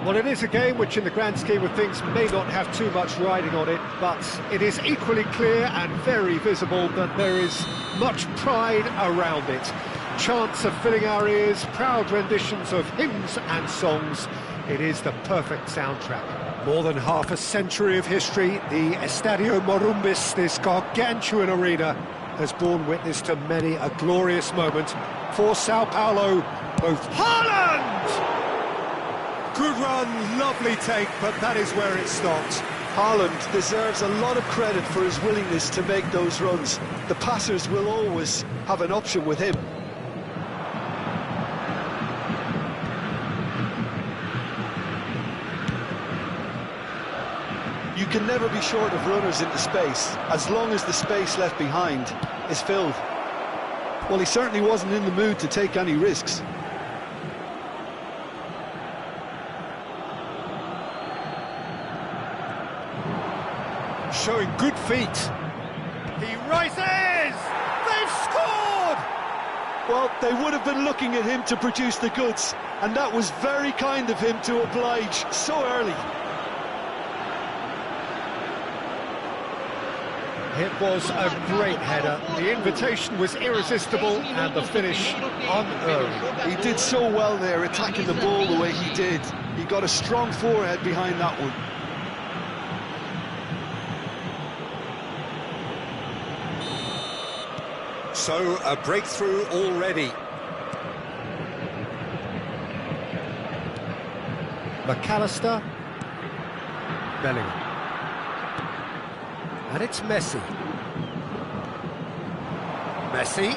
Well, it is a game which in the grand scheme of things may not have too much riding on it, but it is equally clear and very visible that there is much pride around it. Chants are filling our ears, proud renditions of hymns and songs. It is the perfect soundtrack. More than half a century of history, the Estadio Morumbis, this gargantuan arena, has borne witness to many a glorious moment. For Sao Paulo, both Haaland! Good run, lovely take, but that is where it stopped. Haaland deserves a lot of credit for his willingness to make those runs. The passers will always have an option with him. You can never be short of runners into space, as long as the space left behind is filled. Well, he certainly wasn't in the mood to take any risks. Showing good feet. He rises! They've scored! Well, they would have been looking at him to produce the goods, and that was very kind of him to oblige so early. It was a great header. The invitation was irresistible and the finish unearned. He did so well there, attacking the ball the way he did. He got a strong forehead behind that one. So, a breakthrough already. McAllister. Bellingham. And it's Messi. Messi.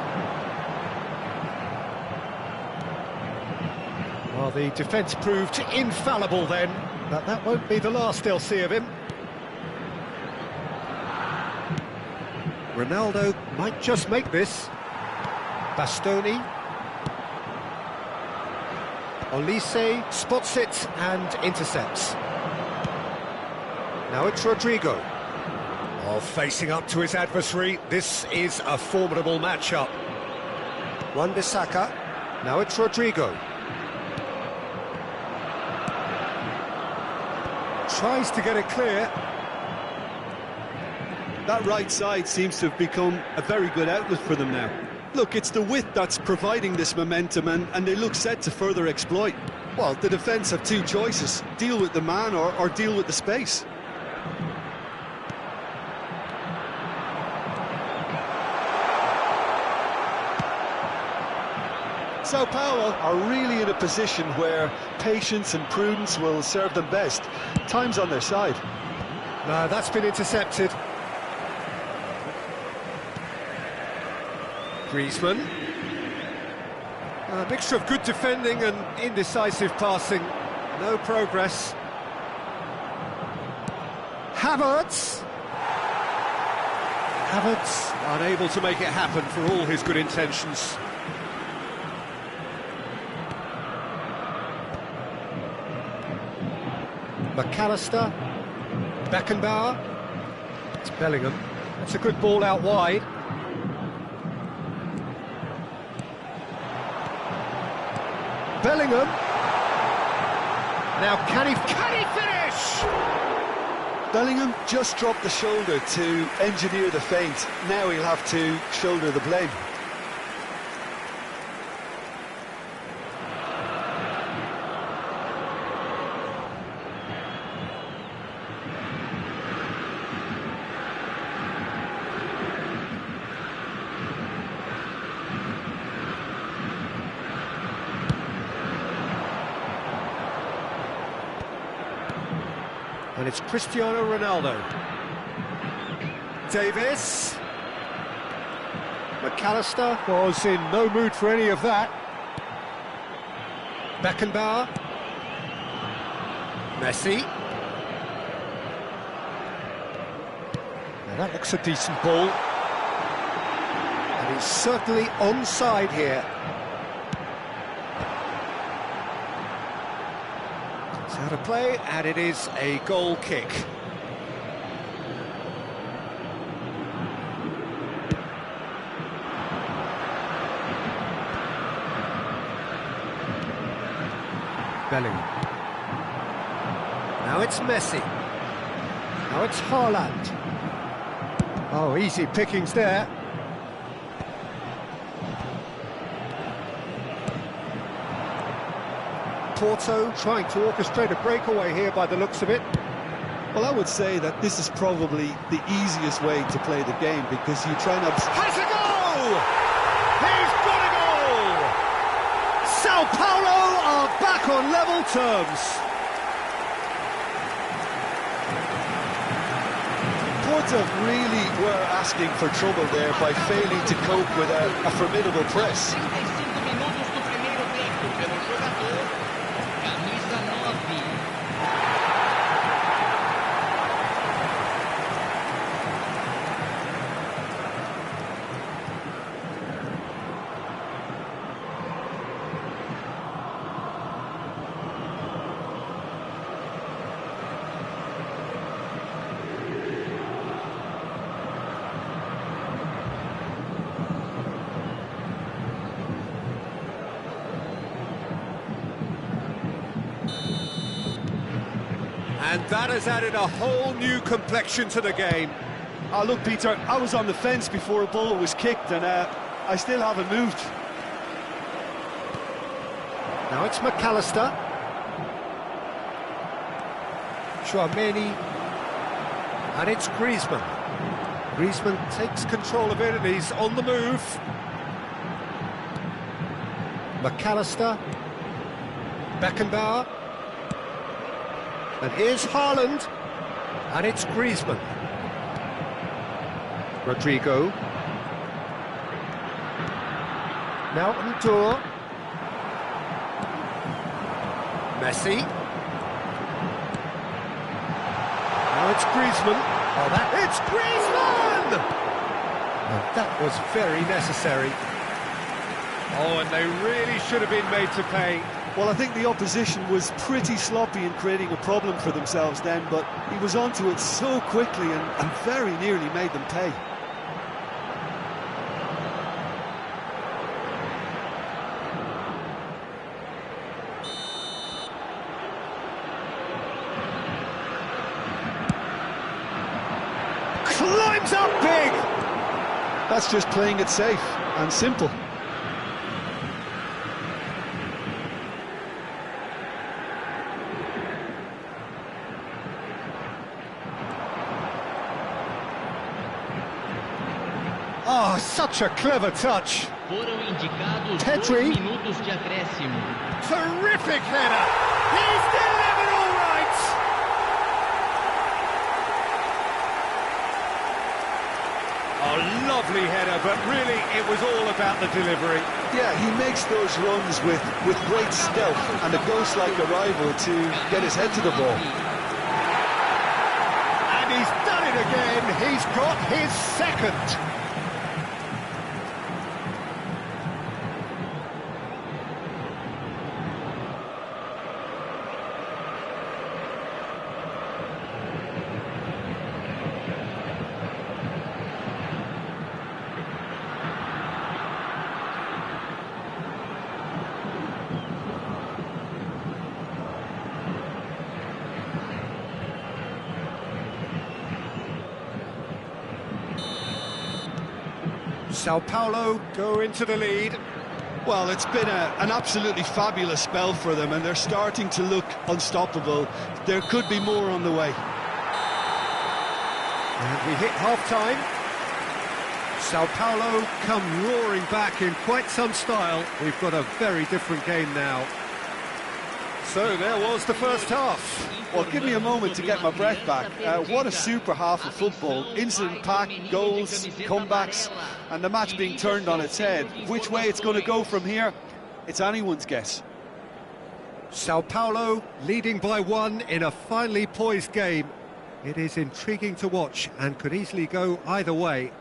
Well, the defence proved infallible then, but that won't be the last they'll see of him. Ronaldo might just make this. Bastoni. Olise spots it and intercepts. Now it's Rodrigo. Oh, facing up to his adversary, this is a formidable matchup. Wan-Bissaka. Now it's Rodrigo. Tries to get it clear. That right side seems to have become a very good outlet for them now. Look, it's the width that's providing this momentum, and they look set to further exploit. Well, the defence have two choices: deal with the man or deal with the space. Sao Paulo are really in a position where patience and prudence will serve them best. Time's on their side. No, that's been intercepted. Griezmann. A mixture of good defending and indecisive passing. No progress. Havertz. Havertz unable to make it happen for all his good intentions. McAllister. Beckenbauer. It's Bellingham. That's a good ball out wide. Bellingham. Now can he finish? Bellingham just dropped the shoulder to engineer the feint. Now he'll have to shoulder the blame. And it's Cristiano Ronaldo. Davis. McAllister was in no mood for any of that. Beckenbauer. Messi. Now that looks a decent ball. And he's certainly onside here. Out of play, and it is a goal kick. Bellingham. Now it's Messi. Now it's Haaland. Oh, easy pickings there. Porto trying to orchestrate a breakaway here by the looks of it. Well, I would say that this is probably the easiest way to play the game because you try not... Has a goal! He's got a goal! Sao Paulo are back on level terms. Porto really were asking for trouble there by failing to cope with a formidable press. 35 minutos do primeiro tempo pelo jogador, camisa 9. And that has added a whole new complexion to the game. Oh, look, Peter, I was on the fence before a ball was kicked and I still haven't moved. Now it's McAllister. Chouameni. And it's Griezmann. Griezmann takes control of it and he's on the move. McAllister. Beckenbauer. And here's Haaland. And it's Griezmann. Rodrigo. Now Ndour. Messi. Now it's Griezmann. Oh, it's Griezmann! And that was very necessary. Oh, and they really should have been made to pay. Well, I think the opposition was pretty sloppy in creating a problem for themselves then, but he was onto it so quickly and very nearly made them pay. Climbs up big! That's just playing it safe and simple. Oh, such a clever touch. Foram indicados 2 Pedri. minutos de acréscimo. Terrific header. He's delivered all right. Oh, lovely header, but really it was all about the delivery. Yeah, he makes those runs with great stealth and a ghost-like arrival to get his head to the ball. And he's done it again. He's got his second. Sao Paulo go into the lead. Well, it's been an absolutely fabulous spell for them, and they're starting to look unstoppable. There could be more on the way. And we hit half-time. Sao Paulo come roaring back in quite some style. We've got a very different game now. So there was the first half. Well, give me a moment to get my breath back. What a super half of football. Incident-packed, goals, comebacks, and the match being turned on its head. Which way it's going to go from here, it's anyone's guess. Sao Paulo leading by 1 in a finely poised game. It is intriguing to watch and could easily go either way.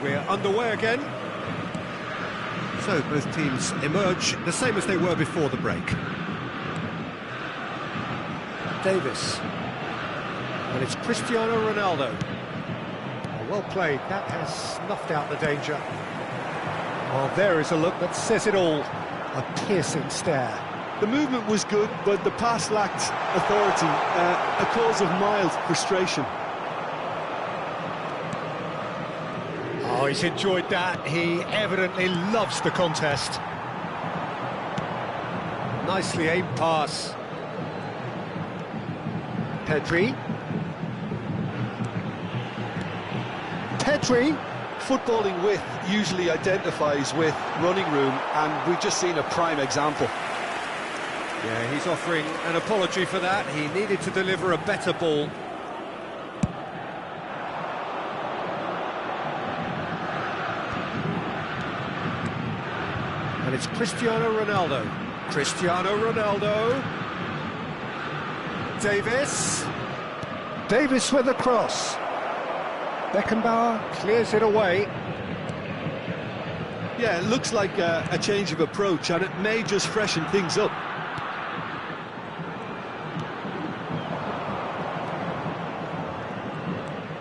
we're underway again. So both teams emerge the same as they were before the break. Davis. And it's Cristiano Ronaldo. Oh, well played, that has snuffed out the danger. Well, there is a look that says it all. A piercing stare. The movement was good, but the pass lacked authority, a cause of mild frustration. Oh, he's enjoyed that. He evidently loves the contest. Nicely aimed pass. Pedri. Footballing width usually identifies with running room, and we've just seen a prime example. Yeah, he's offering an apology for that. He needed to deliver a better ball. And it's Cristiano Ronaldo. Cristiano Ronaldo. Davis. Davis with a cross. Beckenbauer clears it away. Yeah, it looks like a change of approach, and it may just freshen things up.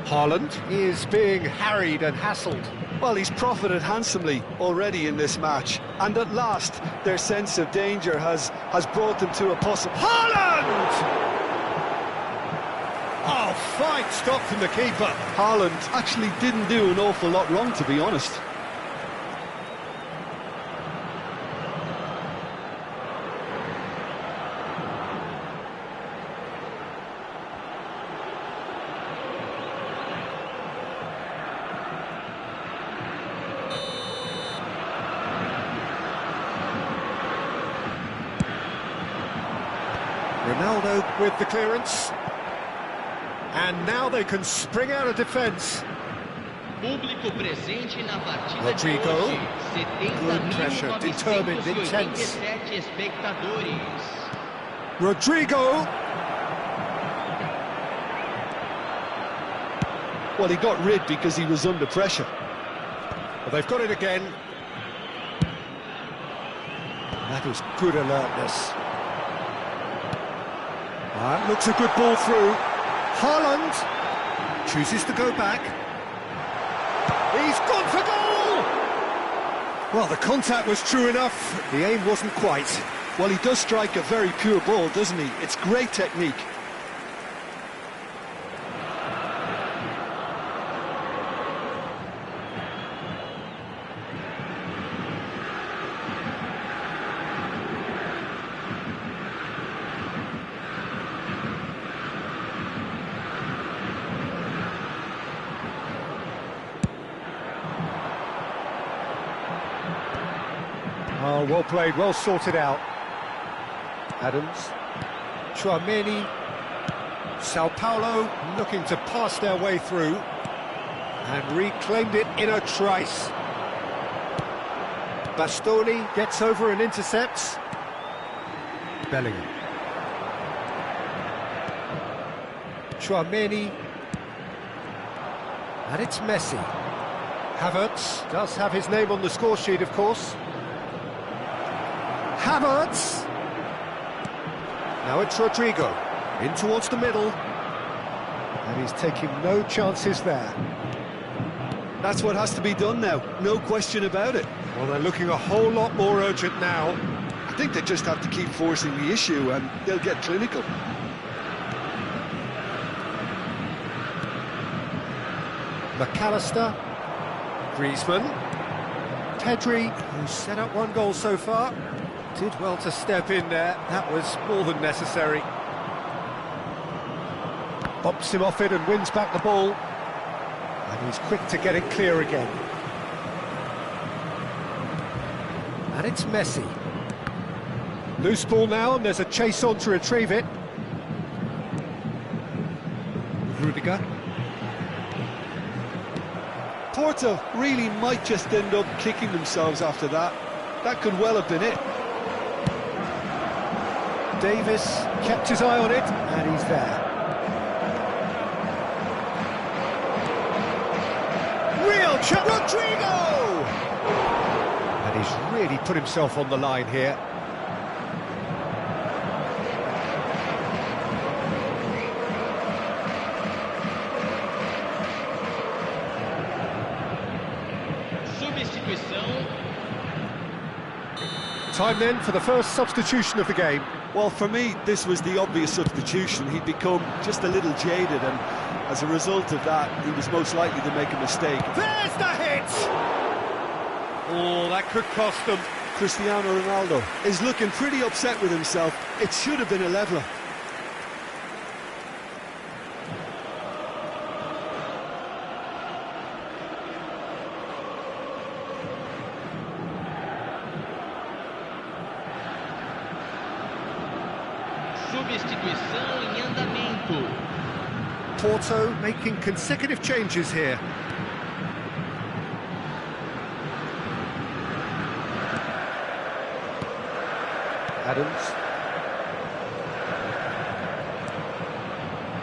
Haaland is being harried and hassled. Well, he's profited handsomely already in this match, and at last their sense of danger has brought them to a possible... Haaland! Oh, fine stop from the keeper. Haaland actually didn't do an awful lot wrong, to be honest. Ronaldo with the clearance. And now they can spring out of defence. Público presente na partida Rodrigo. de hoje. 70 Good pressure, determined, intense. 77 espectadores. Rodrigo. Well, he got rid because he was under pressure. Well, they've got it again. That was good alertness. That looks a good ball through. Haaland chooses to go back. He's gone for goal! Well, the contact was true enough. The aim wasn't quite. Well, he does strike a very pure ball, doesn't he? It's great technique. Oh, well played, well sorted out. Adams, Tchouaméni, Sao Paulo looking to pass their way through and reclaimed it in a trice. Bastoni gets over and intercepts. Bellingham. Tchouaméni. And it's Messi. Havertz does have his name on the score sheet, of course. Havertz. Now it's Rodrigo. In towards the middle. And he's taking no chances there. That's what has to be done now, no question about it. Well, they're looking a whole lot more urgent now. I think they just have to keep forcing the issue and they'll get clinical. McAllister, Griezmann, Pedri, who's set up one goal so far, did well to step in there. That was more than necessary. Bops him off it and wins back the ball. And he's quick to get it clear again. And it's Messi. Loose ball now, and there's a chase on to retrieve it. Rudiger. Porto really might just end up kicking themselves after that. That could well have been it. Davis kept his eye on it, and he's there. Real chance. really put himself on the line here. Substituição. Time then for the first substitution of the game. Well, for me, this was the obvious substitution. He'd become just a little jaded, and as a result of that, he was most likely to make a mistake. There's the hit! Oh, that could cost them. Cristiano Ronaldo is looking pretty upset with himself. It should have been a leveller. Substituição em andamento. Porto making consecutive changes here. Adams.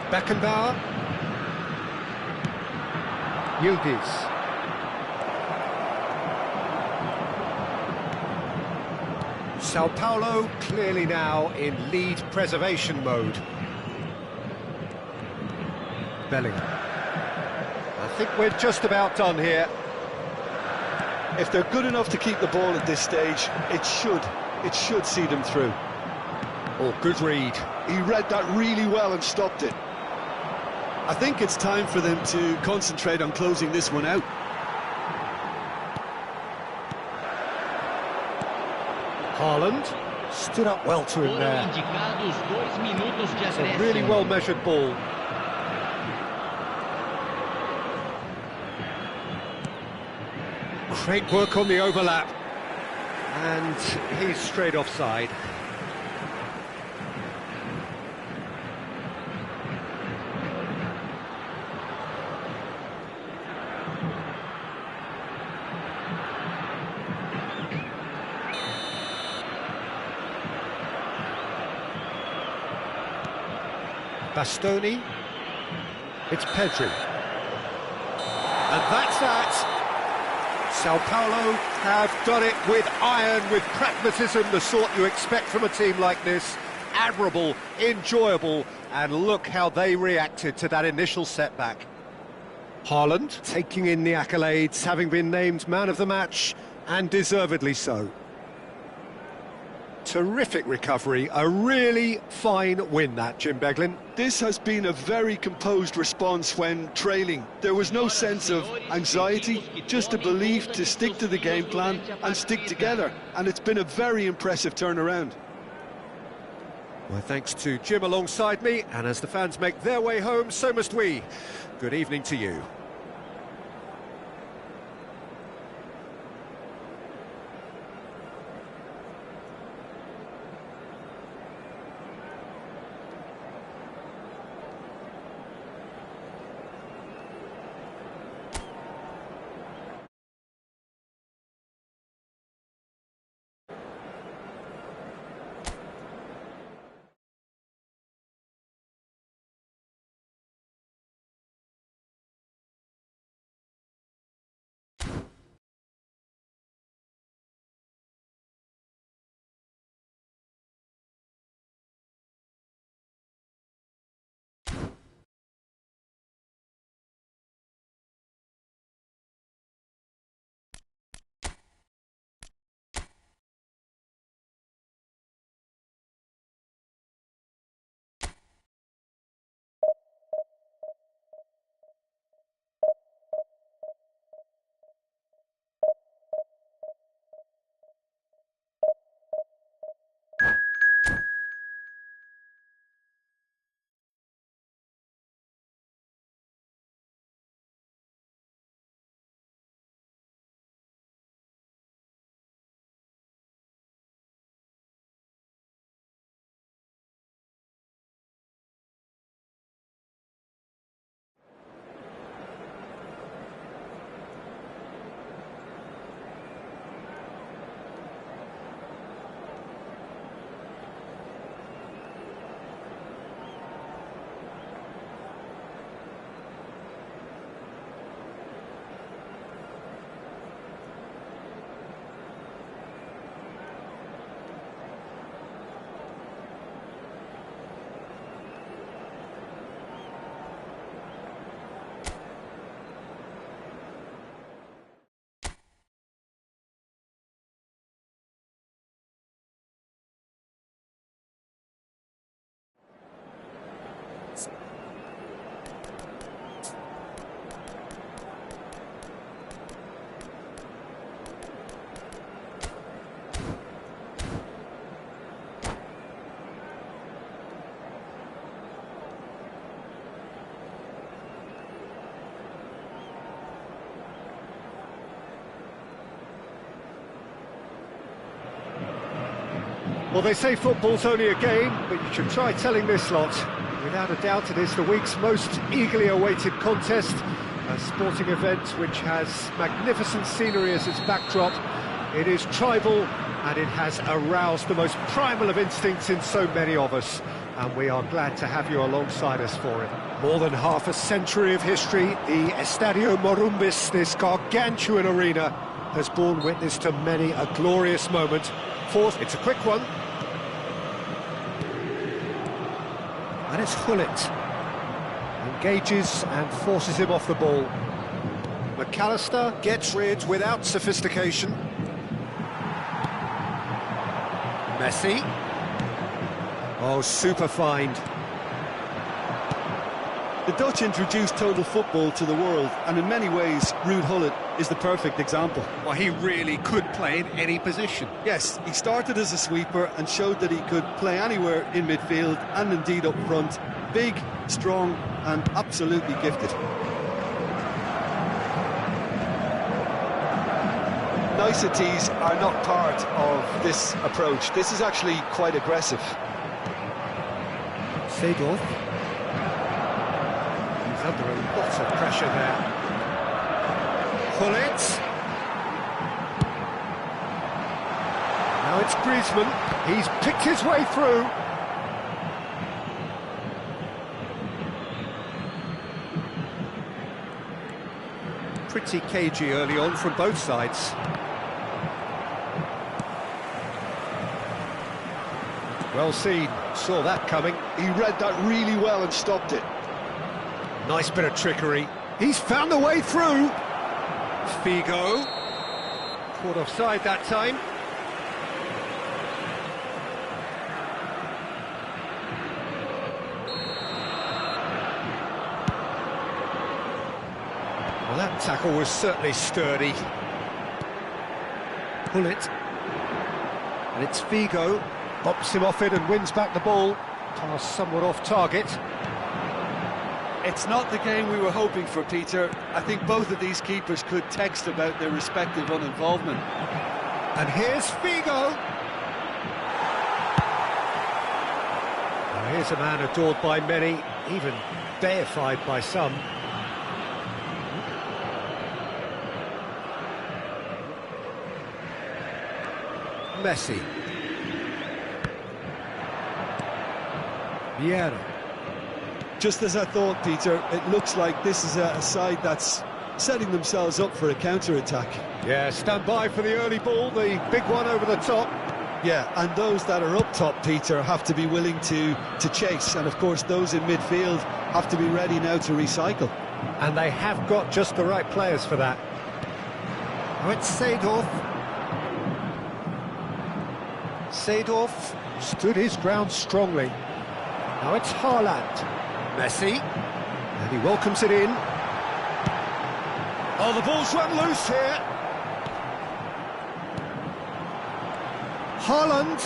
Beckenbauer. Yildiz. Sao Paulo clearly now in lead preservation mode. Bellingham. I think we're just about done here. If they're good enough to keep the ball at this stage, it should see them through. Oh, good read. He read that really well and stopped it. I think it's time for them to concentrate on closing this one out. Haaland stood up well to him Foram there. indicados 2 minutos de It's a acréscimo. really well-measured ball. Great work on the overlap. And he's straight offside. Bastoni. It's Pedri. And that's that. Sao Paulo have done it with iron, with pragmatism, the sort you expect from a team like this. Admirable, enjoyable, and look how they reacted to that initial setback. Haaland taking in the accolades, having been named man of the match, and deservedly so. Terrific recovery, a really fine win that, Jim Beglin. This has been a very composed response when trailing. There was no sense of anxiety, just a belief to stick to the game plan and stick together. And it's been a very impressive turnaround. My thanks to Jim alongside me, and as the fans make their way home, so must we. Good evening to you. Well, they say football's only a game, but you should try telling this lot. Without a doubt, it is the week's most eagerly awaited contest, a sporting event which has magnificent scenery as its backdrop. It is tribal, and it has aroused the most primal of instincts in so many of us, and we are glad to have you alongside us for it. More than half a century of history, the Estadio Morumbis, this gargantuan arena, has borne witness to many a glorious moment. Fourth, it's a quick one. And it's Hullet. Engages and forces him off the ball. McAllister gets rid without sophistication. Messi. Oh, super find. The Dutch introduced total football to the world, and in many ways, Ruud Gullit is the perfect example. Well, he really could play in any position. Yes, he started as a sweeper and showed that he could play anywhere in midfield and indeed up front. Big, strong and absolutely gifted. Niceties are not part of this approach. This is actually quite aggressive. Seedorf. He's under a lot of pressure there. Hullet. Now it's Griezmann. He's picked his way through. Pretty cagey early on from both sides. Well seen, saw that coming. He read that really well and stopped it. Nice bit of trickery. He's found the way through. Figo. Caught offside that time. Well, that tackle was certainly sturdy. Hullet. And it's Figo. Bops him off it and wins back the ball. Pass somewhat off target. It's not the game we were hoping for, Peter. I think both of these keepers could text about their respective uninvolvement. And here's Figo. Now here's a man adored by many, even deified by some. Messi. Vieira. Just as I thought, Peter, it looks like this is a side that's setting themselves up for a counter-attack. Yeah, stand by for the early ball, the big one over the top. Yeah, and those that are up top, Peter, have to be willing to chase. And, of course, those in midfield have to be ready now to recycle. And they have got just the right players for that. Now it's Seedorf. Seedorf stood his ground strongly. Now it's Haaland. Messi. And he welcomes it in. Oh, the ball's run loose here. Haaland.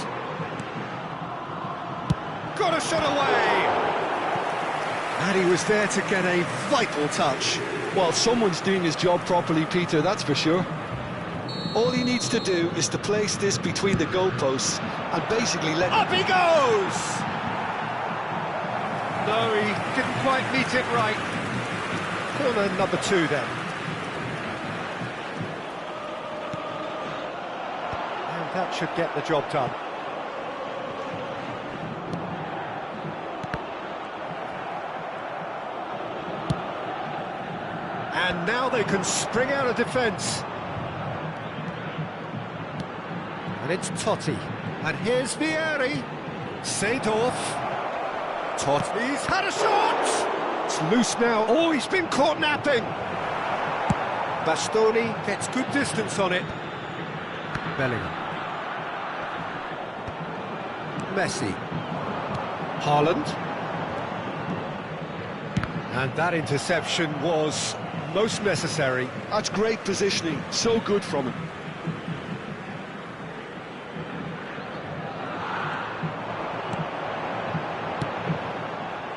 Got a shot away. And he was there to get a vital touch. Well, someone's doing his job properly, Peter, that's for sure. All he needs to do is to place this between the goalposts and basically let... Up he goes! No, he didn't quite meet it right. Corner number 2 then. And that should get the job done. And now they can spring out of defence. And it's Totti. And here's Vieri. Seedorf. Totti's had a shot! It's loose now. Oh, he's been caught napping. Bastoni gets good distance on it. Bellingham. Messi. Haaland. And that interception was most necessary. That's great positioning, so good from him.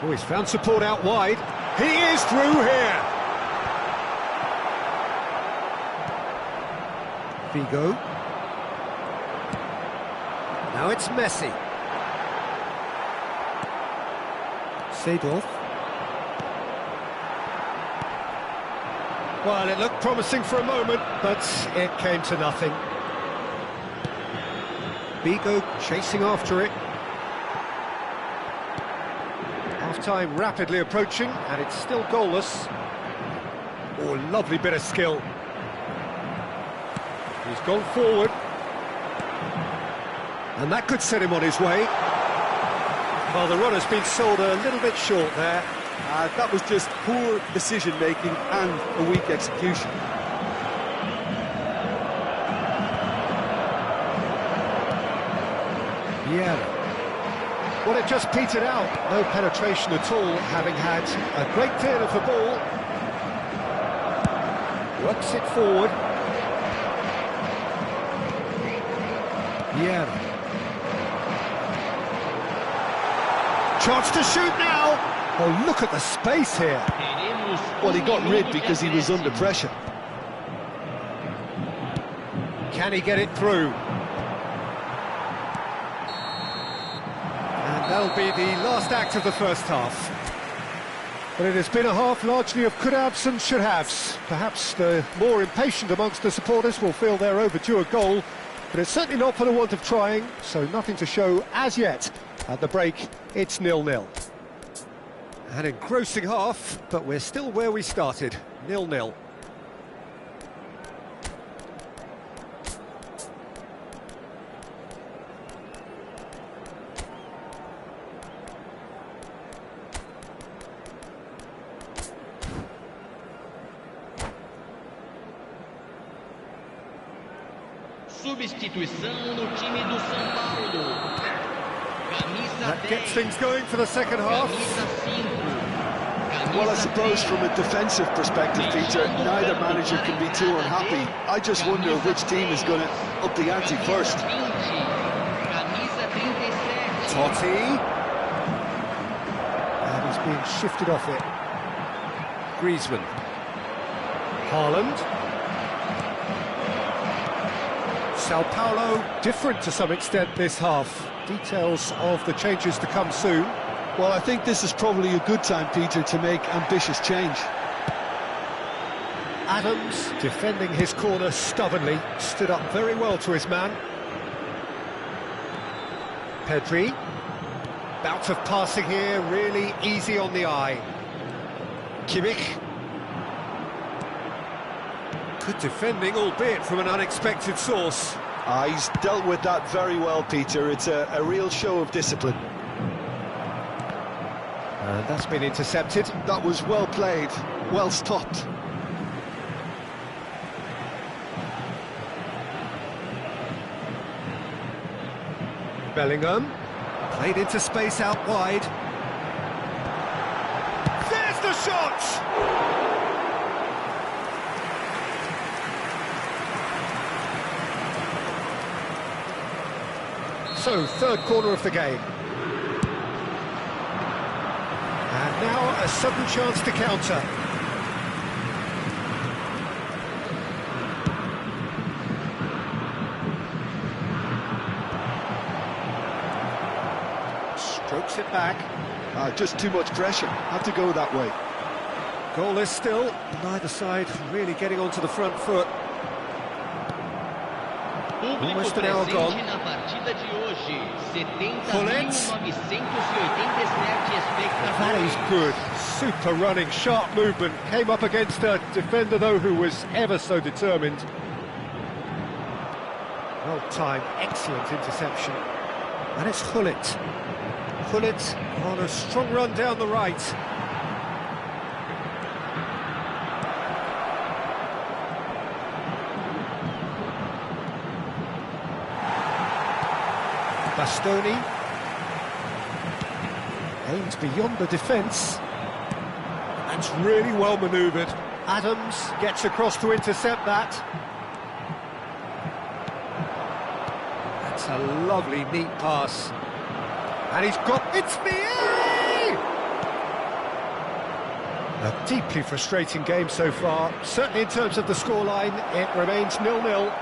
Oh, he's found support out wide. He is through here. Figo. Now Now it's Messi. Seedorf. Well, it looked promising for a moment, but it came to nothing. Bigo chasing after it. Half-time rapidly approaching, and it's still goalless. Oh, lovely bit of skill. He's gone forward. And that could set him on his way. Well, the runner's been sold a little bit short there. That was just poor decision-making and a weak execution. Yeah. Well, it just petered out. No penetration at all, having had a great deal of the ball. Works it forward. Yeah. Chance to shoot now. Oh, look at the space here. Well, he got rid because he was under pressure. Can he get it through? And that'll be the last act of the first half. But it has been a half largely of could-haves and should-haves. Perhaps the more impatient amongst the supporters will feel they're overdue a goal, but it's certainly not for the want of trying, so nothing to show as yet. At the break, it's 0-0. An engrossing half, but we're still where we started, 0-0. Substituição no time do São Paulo. That gets things going for the second half. Well, I suppose from a defensive perspective, Peter, neither manager can be too unhappy. I just wonder which team is going to up the ante first. Totti. And he's being shifted off it. Griezmann. Haaland. Sao Paulo different to some extent this half. Details of the changes to come soon. Well, I think this is probably a good time, Peter, to make ambitious change. Adams, defending his corner stubbornly, stood up very well to his man. Pedri. Bout of passing here, really easy on the eye. Kimmich. Good defending, albeit from an unexpected source. He's dealt with that very well, Peter. It's a real show of discipline. And that's been intercepted. That was well played, well stopped. Bellingham. Played into space out wide. There's the shot! So, third corner of the game. And now a sudden chance to counter. Strokes it back. Just too much pressure. Had to go that way. Goalless still. Neither side really getting onto the front foot. Almost an hour gone. That is good. Super running, sharp movement. Came up against a defender, though, who was ever so determined. Well timed, excellent interception. And it's Gullit. Gullit on a strong run down the right. Bastoni aims beyond the defence. That's really well manoeuvred. Adams gets across to intercept that. That's a lovely, neat pass. And he's got... It's Vieri! A deeply frustrating game so far. Certainly in terms of the scoreline, it remains 0-0.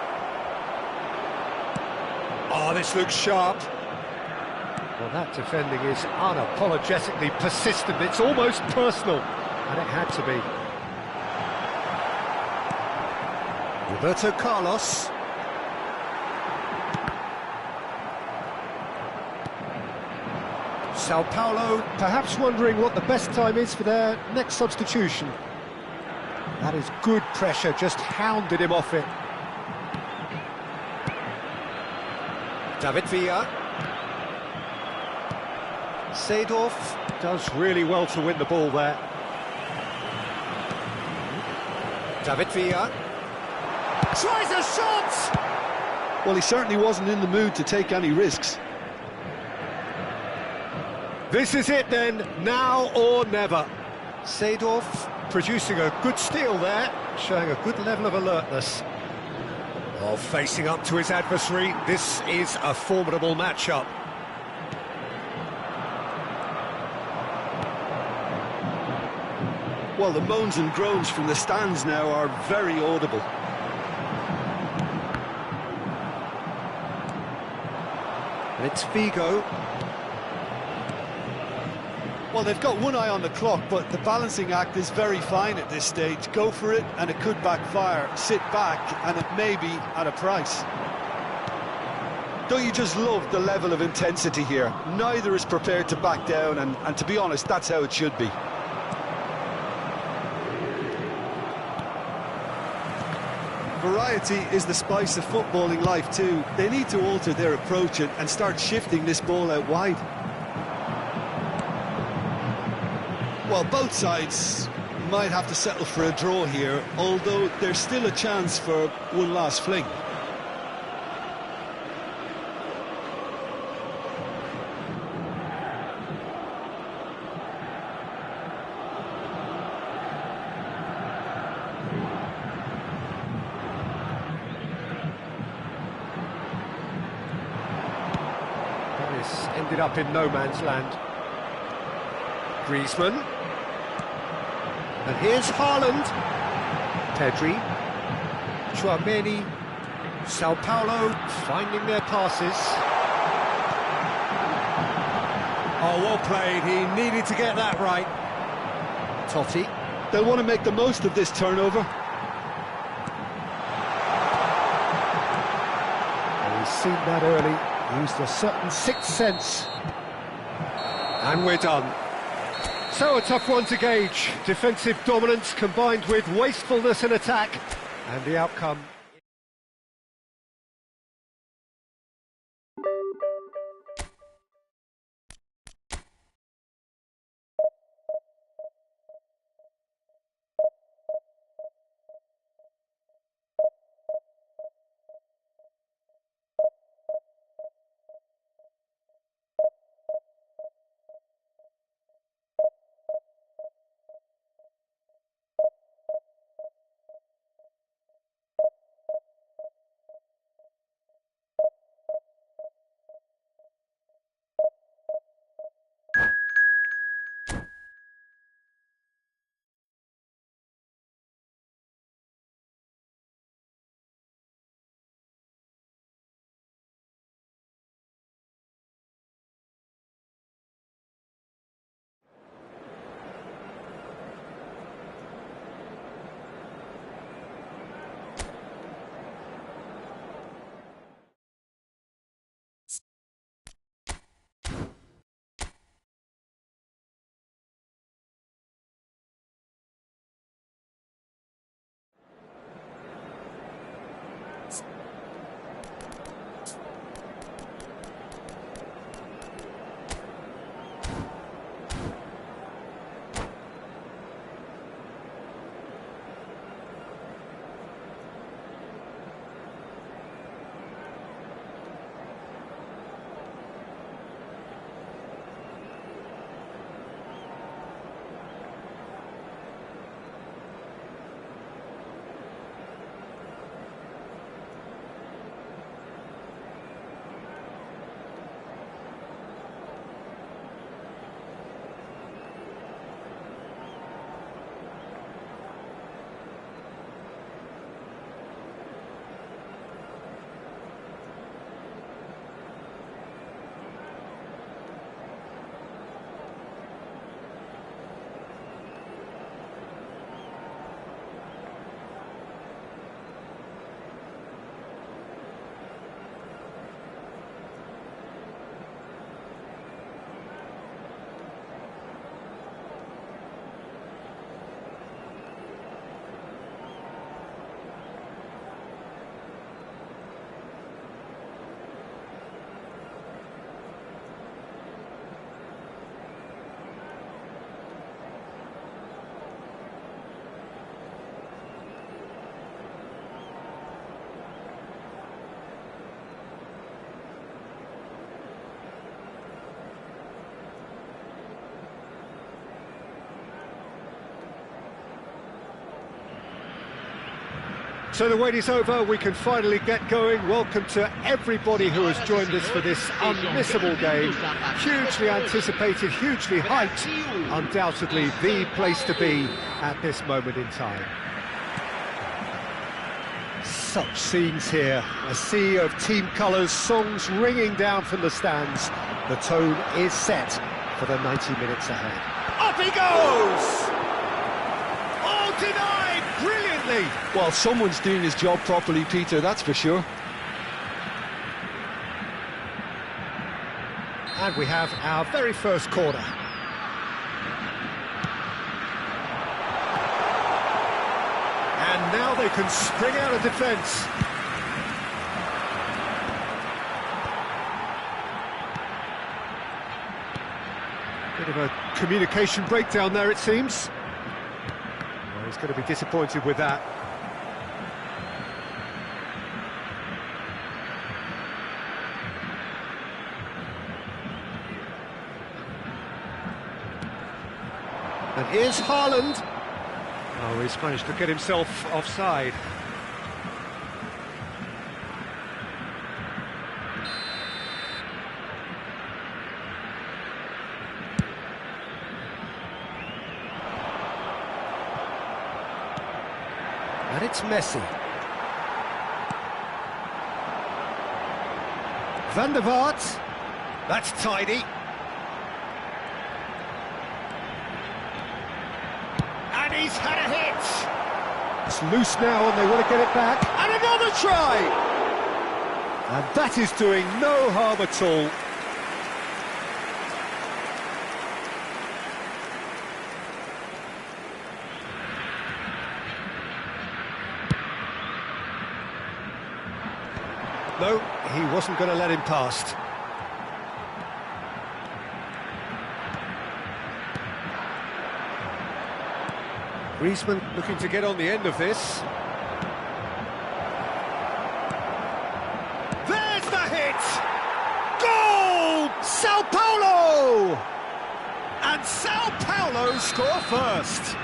Oh, this looks sharp. Well, that defending is unapologetically persistent. It's almost personal, and it had to be. Roberto Carlos. Sao Paulo perhaps wondering what the best time is for their next substitution. That is good pressure, just hounded him off it. David Villa. Seedorf does really well to win the ball there. David Villa. Tries a shot! Well, he certainly wasn't in the mood to take any risks. This is it then, now or never. Seedorf producing a good steal there, showing a good level of alertness. Oh, facing up to his adversary, this is a formidable matchup. Well, the moans and groans from the stands now are very audible. And it's Vigo. Well, they've got one eye on the clock, but the balancing act is very fine at this stage. Go for it, and it could backfire. Sit back, and it may be at a price. Don't you just love the level of intensity here? Neither is prepared to back down, and to be honest, that's how it should be. Variety is the spice of footballing life too. They need to alter their approach and start shifting this ball out wide. Well, both sides might have to settle for a draw here, although there's still a chance for one last fling. This ended up in no man's land. Griezmann. And here's Haaland. Pedri. Chouameni. Sao Paulo finding their passes. Oh, well played. He needed to get that right. Totti. They'll want to make the most of this turnover. Well, he's seen that early. Used a certain sixth sense. And we're done. So a tough one to gauge. Defensive dominance combined with wastefulness in attack. And the outcome... So the wait is over, we can finally get going. Welcome to everybody who has joined us for this unmissable game. Hugely anticipated, hugely hyped, undoubtedly the place to be at this moment in time. Such scenes here, a sea of team colours, songs ringing down from the stands. The tone is set for the 90 minutes ahead. Up he goes! Oh, denied brilliantly! Well, someone's doing his job properly, Peter, that's for sure. And we have our very first corner. And now they can spring out of defence. Bit of a communication breakdown there, it seems. Well, he's going to be disappointed with that. And here's Haaland. Oh, he's managed to get himself offside. And it's Messi. Van der Vaart. That's tidy. And he's had a hit. It's loose now and they want to get it back. And another try! And that is doing no harm at all. No, he wasn't going to let him past. Griezmann looking to get on the end of this. There's the hit! Goal! Sao Paulo! And Sao Paulo score first.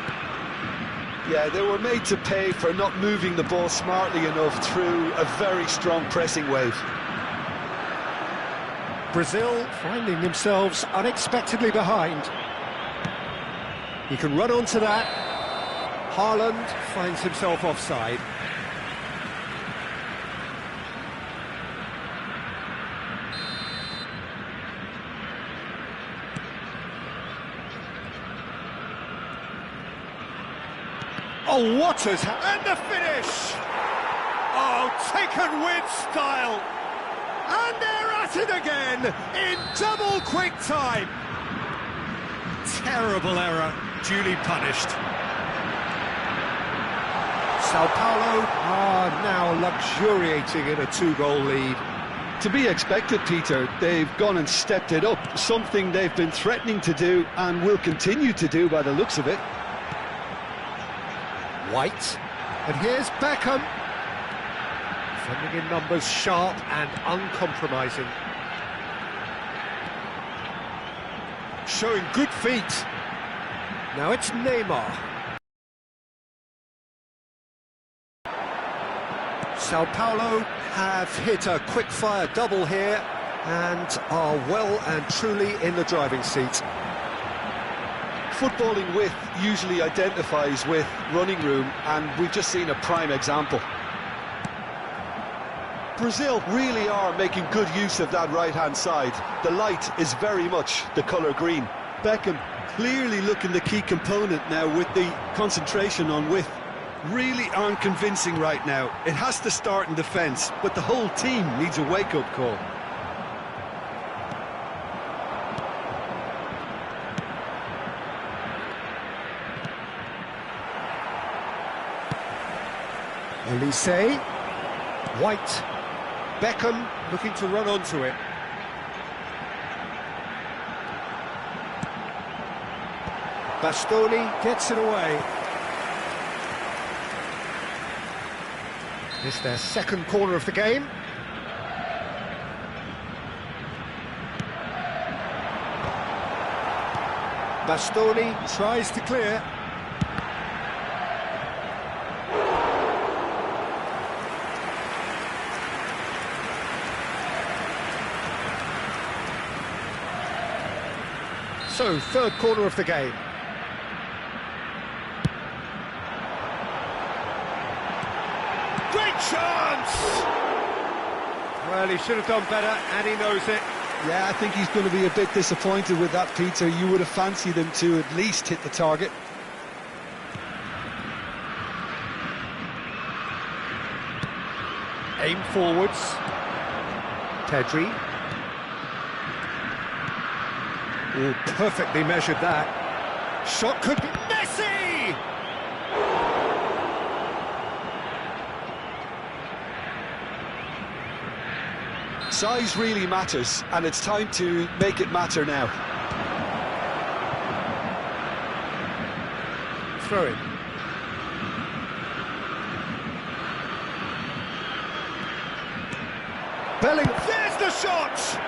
Yeah, they were made to pay for not moving the ball smartly enough through a very strong pressing wave. Brazil finding themselves unexpectedly behind. He can run onto that. Haaland finds himself offside. Oh, what has happened? And the finish! Oh, taken with style! And they're at it again, in double quick time! Terrible error, duly punished. Sao Paulo are now luxuriating in a two-goal lead. To be expected, Peter, they've gone and stepped it up, something they've been threatening to do and will continue to do by the looks of it. White, and here's Beckham. Defending in numbers, sharp and uncompromising. Showing good feet. Now it's Neymar. Sao Paulo have hit a quick-fire double here and are well and truly in the driving seat. Footballing width usually identifies with running room, and we've just seen a prime example. Brazil really are making good use of that right-hand side. The light is very much the colour green. Beckham clearly looking the key component now with the concentration on width. Really aren't convincing right now. It has to start in defence, but the whole team needs a wake-up call. Elise, White, Beckham looking to run onto it. Bastoni gets it away. It's their second corner of the game. Bastoni tries to clear. So, third corner of the game. Great chance! Well, he should have done better, and he knows it. Yeah, I think he's going to be a bit disappointed with that, Peter. You would have fancied him to at least hit the target. Aim forwards. Pedri. Oh, perfectly measured that. Shot could be... Messi! Size really matters, and it's time to make it matter now. Throw it. Belling, there's the shot!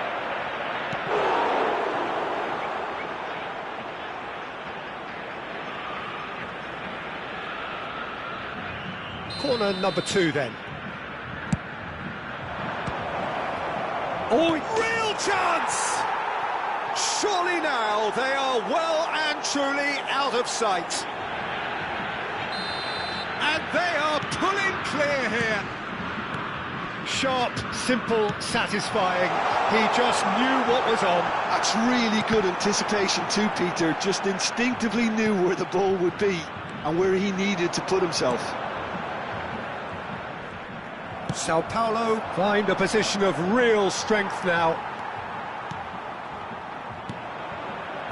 Corner number 2 then. Oh, real chance! Surely now they are well and truly out of sight. And they are pulling clear here. Sharp, simple, satisfying. He just knew what was on. That's really good anticipation too, Peter. Just instinctively knew where the ball would be and where he needed to put himself. Sao Paulo find a position of real strength now.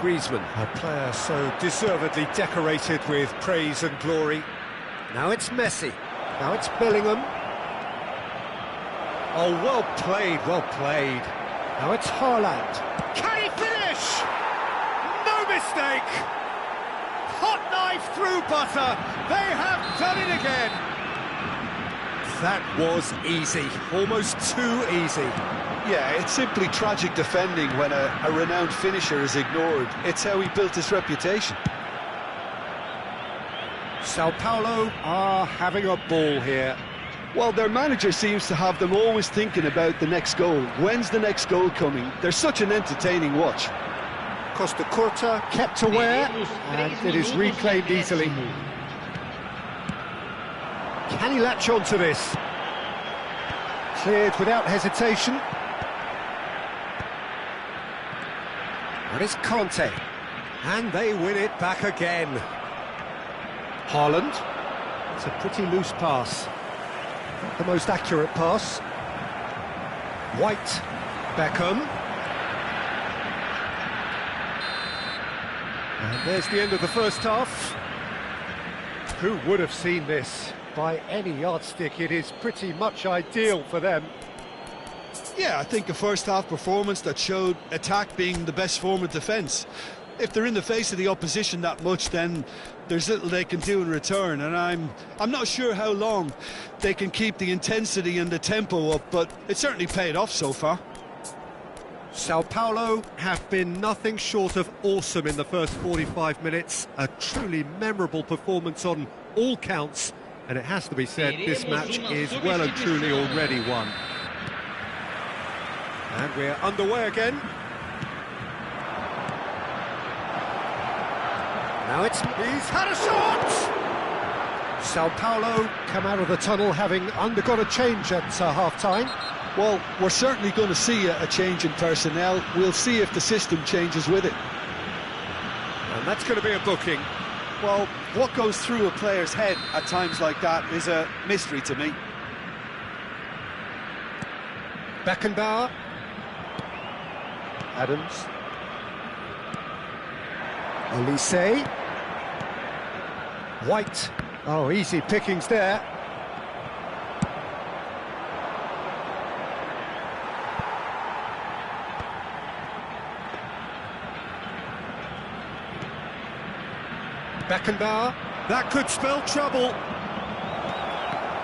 Griezmann, a player so deservedly decorated with praise and glory. Now it's Messi. Now it's Bellingham. Oh, well played, well played. Now it's Haaland. Can he finish? No mistake! Hot knife through butter. They have done it again. That was easy, almost too easy. Yeah, it's simply tragic defending when a renowned finisher is ignored. It's how he built his reputation. Sao Paulo are having a ball here. Well, their manager seems to have them always thinking about the next goal. When's the next goal coming? They're such an entertaining watch. Costa Curta kept aware, and it is reclaimed easily. Can he latch on to this? Cleared without hesitation. And it's Conte. And they win it back again. Haaland. It's a pretty loose pass. Not the most accurate pass. White. Beckham. And there's the end of the first half. Who would have seen this? By any yardstick, it is pretty much ideal for them. Yeah, I think a first-half performance that showed attack being the best form of defence. If they're in the face of the opposition that much, then there's little they can do in return, and I'm not sure how long they can keep the intensity and the tempo up, but it certainly paid off so far. Sao Paulo have been nothing short of awesome in the first 45 minutes. A truly memorable performance on all counts. And it has to be said, this match is well and truly already won. And we're underway again. Now he's had a shot! Sao Paulo come out of the tunnel having undergone a change at half-time. Well, we're certainly going to see a change in personnel. We'll see if the system changes with it. And that's going to be a booking. Well, what goes through a player's head at times like that is a mystery to me. Beckenbauer. Adams. Olise. White. Oh, easy pickings there. Beckenbauer, that could spell trouble.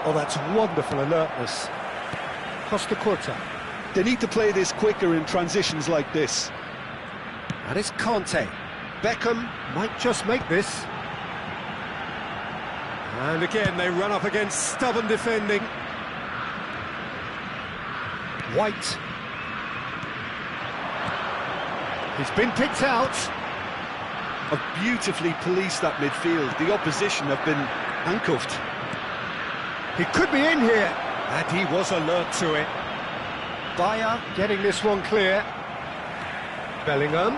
Oh, that's wonderful alertness. Costa Curta. They need to play this quicker in transitions like this. And it's Conte. Beckham might just make this. And again, they run up against stubborn defending. White. He's been picked out. have beautifully policed that midfield. The opposition have been handcuffed. He could be in here, and he was alert to it. Bayer getting this one clear. Bellingham.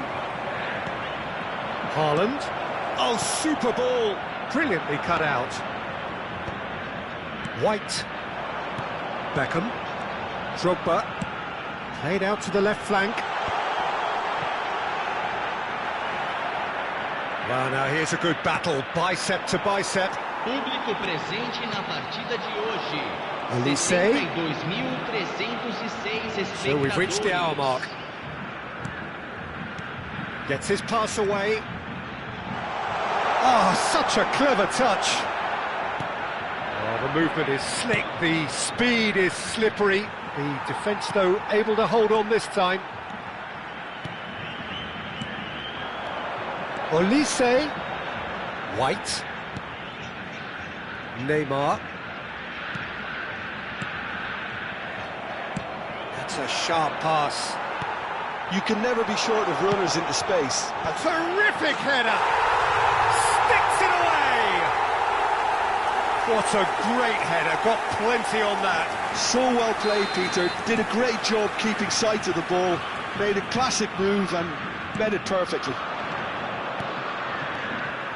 Haaland. Oh, super ball. Brilliantly cut out. White. Beckham. Drogba. Played out to the left flank. Well, now here's a good battle, bicep to bicep. Público presente na partida de hoje. Elise. 72.306 espectadores. So we've reached the hour mark. Gets his pass away. Oh, such a clever touch. Oh, the movement is slick, the speed is slippery. The defence, though, able to hold on this time. Olise. White. Neymar. That's a sharp pass. You can never be short of runners into space. A terrific header! Sticks it away! What a great header, got plenty on that. So well played, Peter. Did a great job keeping sight of the ball. Made a classic move and met it perfectly.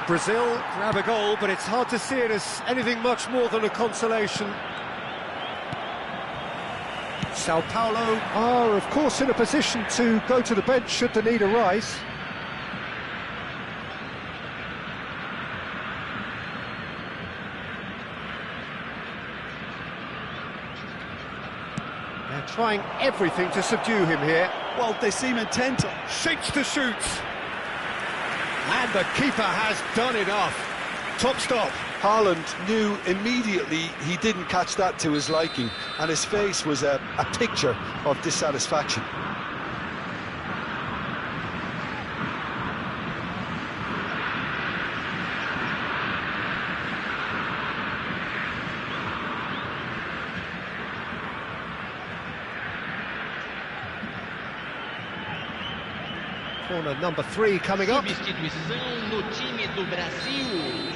Brazil grab a goal, but it's hard to see it as anything much more than a consolation. Sao Paulo are, of course, in a position to go to the bench should the need arise. They're trying everything to subdue him here. Well, they seem intent. Shapes to shoot. And the keeper has done enough. Top stop. Haaland knew immediately he didn't catch that to his liking, and his face was a picture of dissatisfaction. Corner number 3 coming up. Substituição no time do Brasil.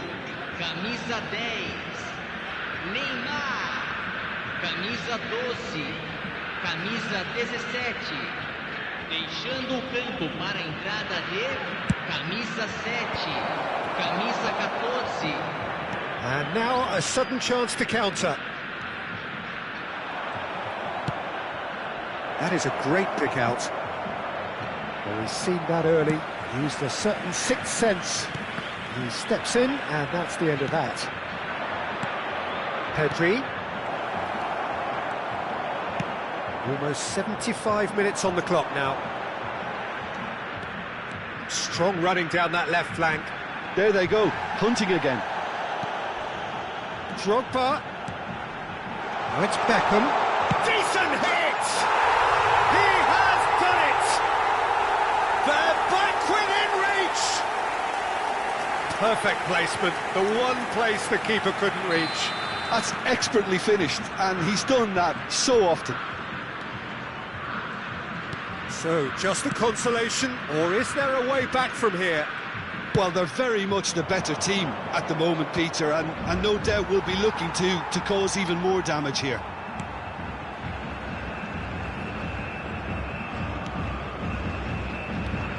Camisa 10, Neymar. Camisa 12, camisa 17. Deixando o campo para a entrada de camisa 7, camisa 14. And now a sudden chance to counter. That is a great pick out. Well, he's seen that early, used a certain sixth sense. He steps in, and that's the end of that. Pedri. Almost 75 minutes on the clock now. Strong running down that left flank. There they go, hunting again. Drogba. Now it's Beckham. Decent hit! He has done it! They're back within reach! Perfect placement, the one place the keeper couldn't reach. That's expertly finished, and he's done that so often. So, just a consolation, or is there a way back from here? Well, they're very much the better team at the moment, Peter, and no doubt will be looking to cause even more damage here.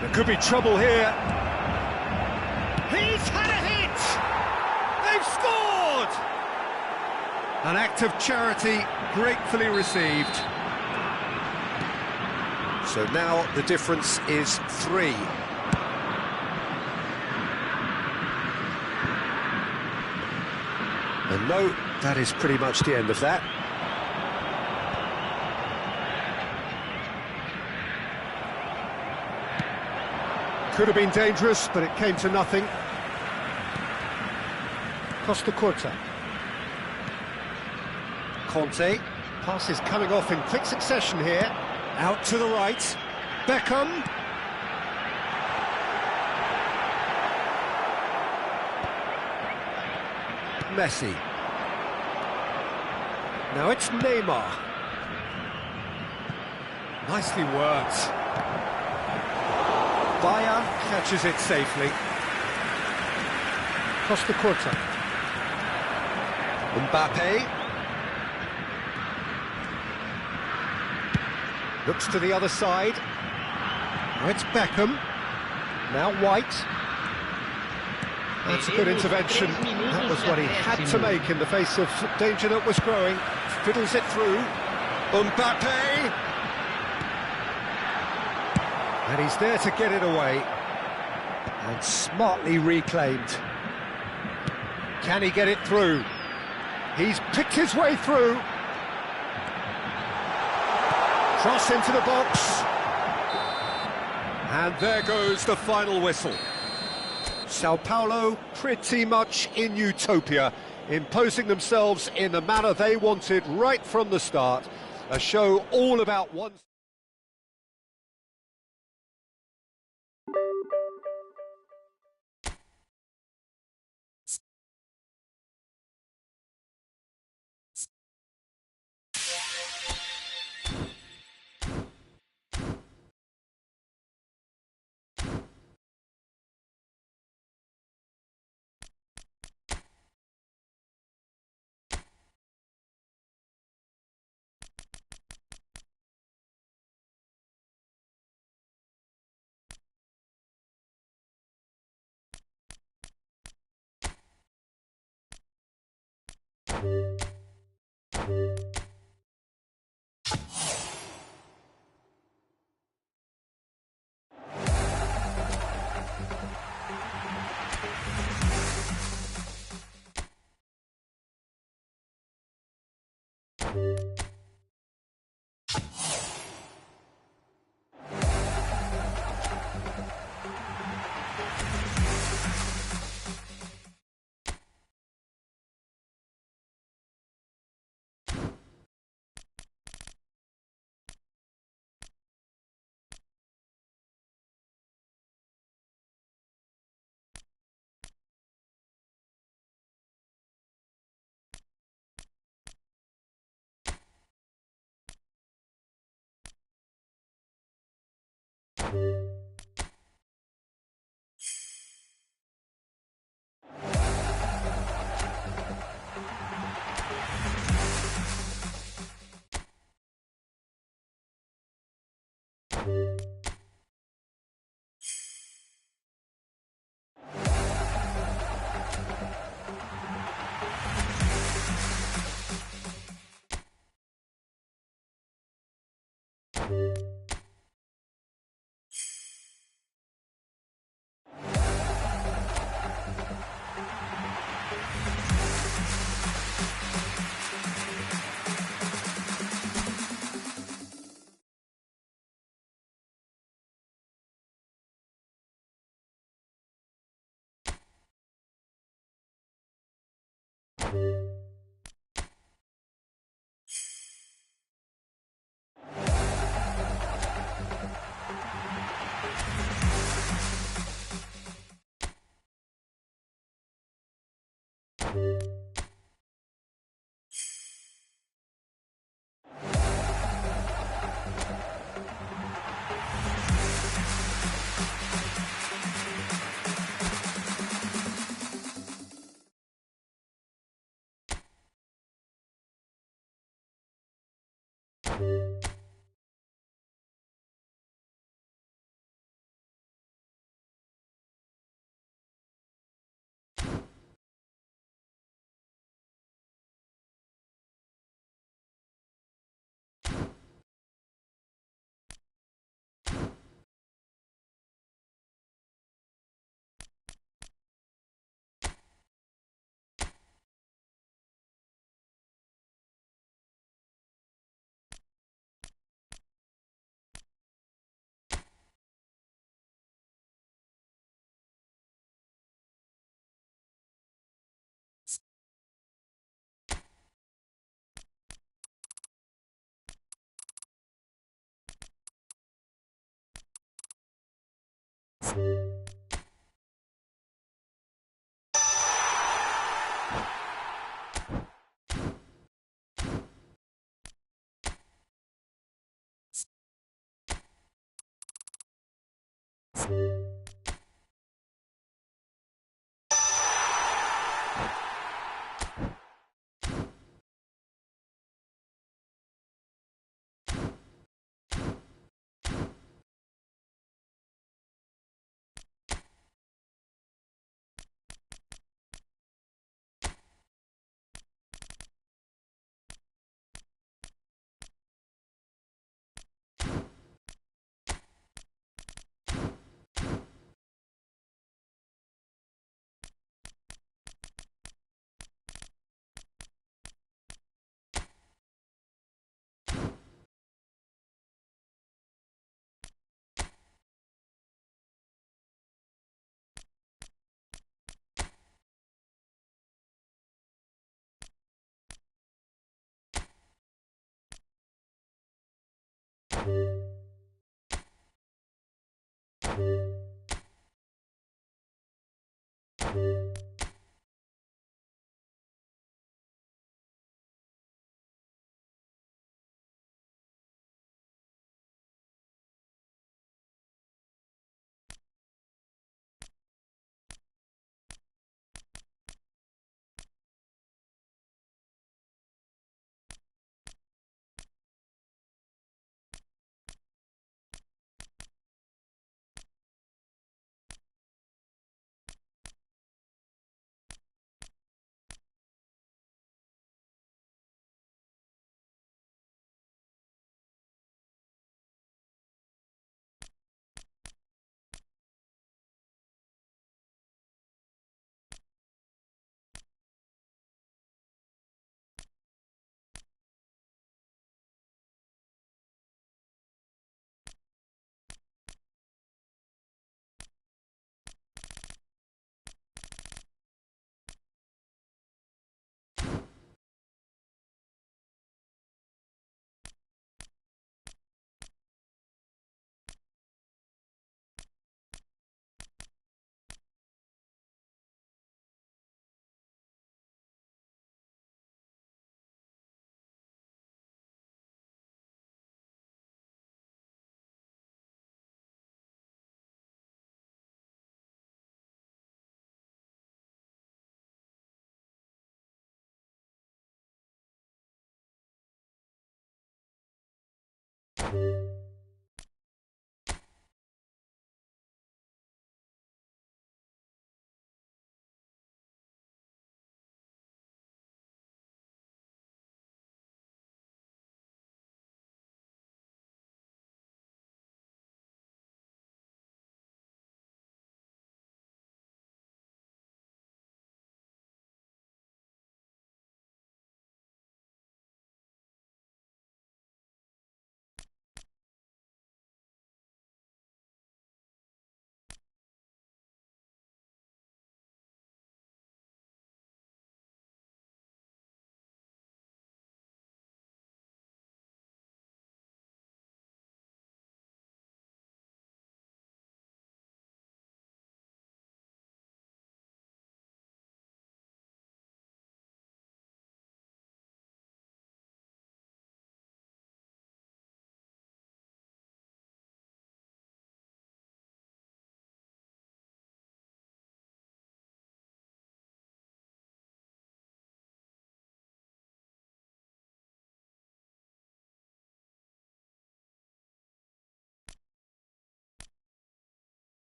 There could be trouble here. He's had a hit! They've scored! An act of charity gratefully received. So now the difference is 3. And no, that is pretty much the end of that. Could have been dangerous, but it came to nothing. Costa Curta. Conte. Pass is coming off in quick succession here. Out to the right. Beckham. Messi. Now it's Neymar. Nicely worked. Bayer catches it safely. Costa Curta. Mbappe. Looks to the other side. Now it's Beckham. Now White. That's a good intervention. That was what he had to make in the face of danger that was growing. Fiddles it through. Mbappe. And he's there to get it away. And smartly reclaimed. Can he get it through? He's picked his way through. Cross into the box. And there goes the final whistle. Sao Paulo pretty much in utopia, imposing themselves in the manner they wanted right from the start. A show all about one...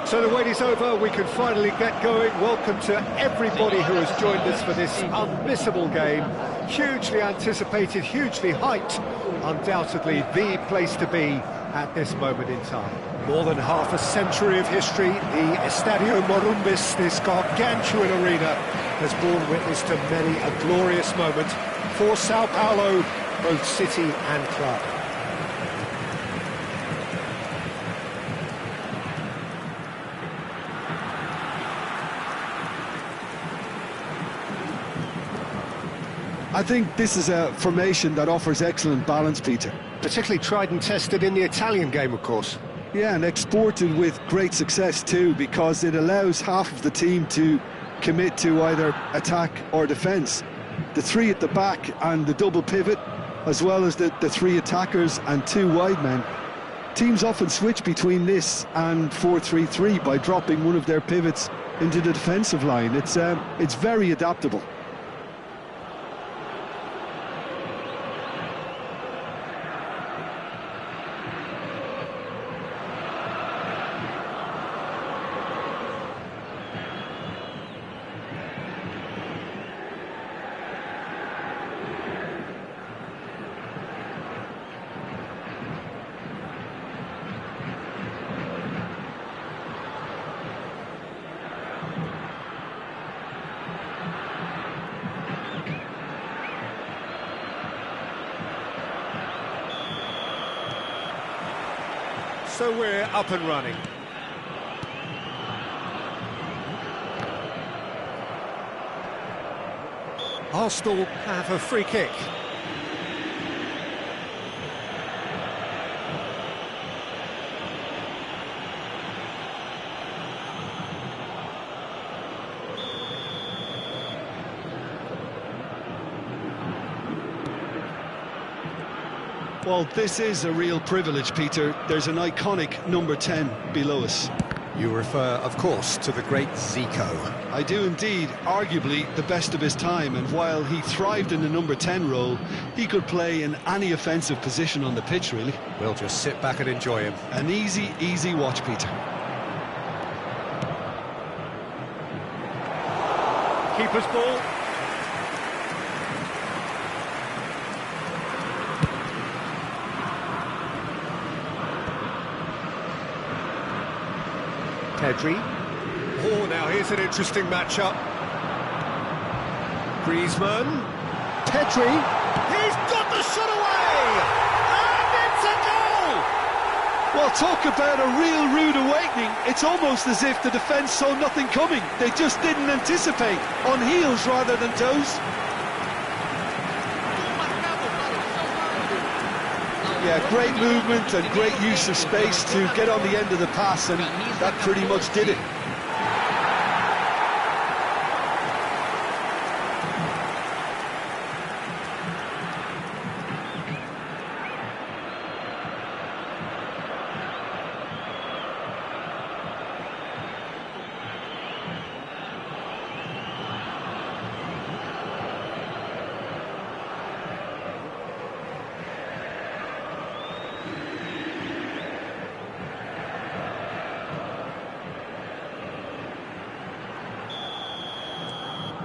So the wait is over, we can finally get going. Welcome to everybody who has joined us for this unmissable game. Hugely anticipated, hugely hyped. Undoubtedly the place to be at this moment in time. More than half a century of history, the Estadio Morumbis, this gargantuan arena, has borne witness to many a glorious moment for Sao Paulo, both city and club. I think this is a formation that offers excellent balance, Peter. Particularly tried and tested in the Italian game, of course. Yeah, and exported with great success too, because it allows half of the team to commit to either attack or defence. The three at the back and the double pivot, as well as the three attackers and two wide men. Teams often switch between this and 4-3-3 by dropping one of their pivots into the defensive line. It's very adaptable. So we're up and running. Arsenal have a free kick. Well, this is a real privilege, Peter. There's an iconic number 10 below us. You refer, of course, to the great Zico. I do indeed, arguably the best of his time, and while he thrived in the number 10 role, he could play in any offensive position on the pitch, really. We'll just sit back and enjoy him. An easy, easy watch, Peter. Keeper's ball. Pedri. Oh, now here's an interesting matchup. Griezmann. Pedri. He's got the shot away! And it's a goal! Well, talk about a real rude awakening. It's almost as if the defence saw nothing coming. They just didn't anticipate. On heels rather than toes. Yeah, great movement and great use of space to get on the end of the pass, and that pretty much did it.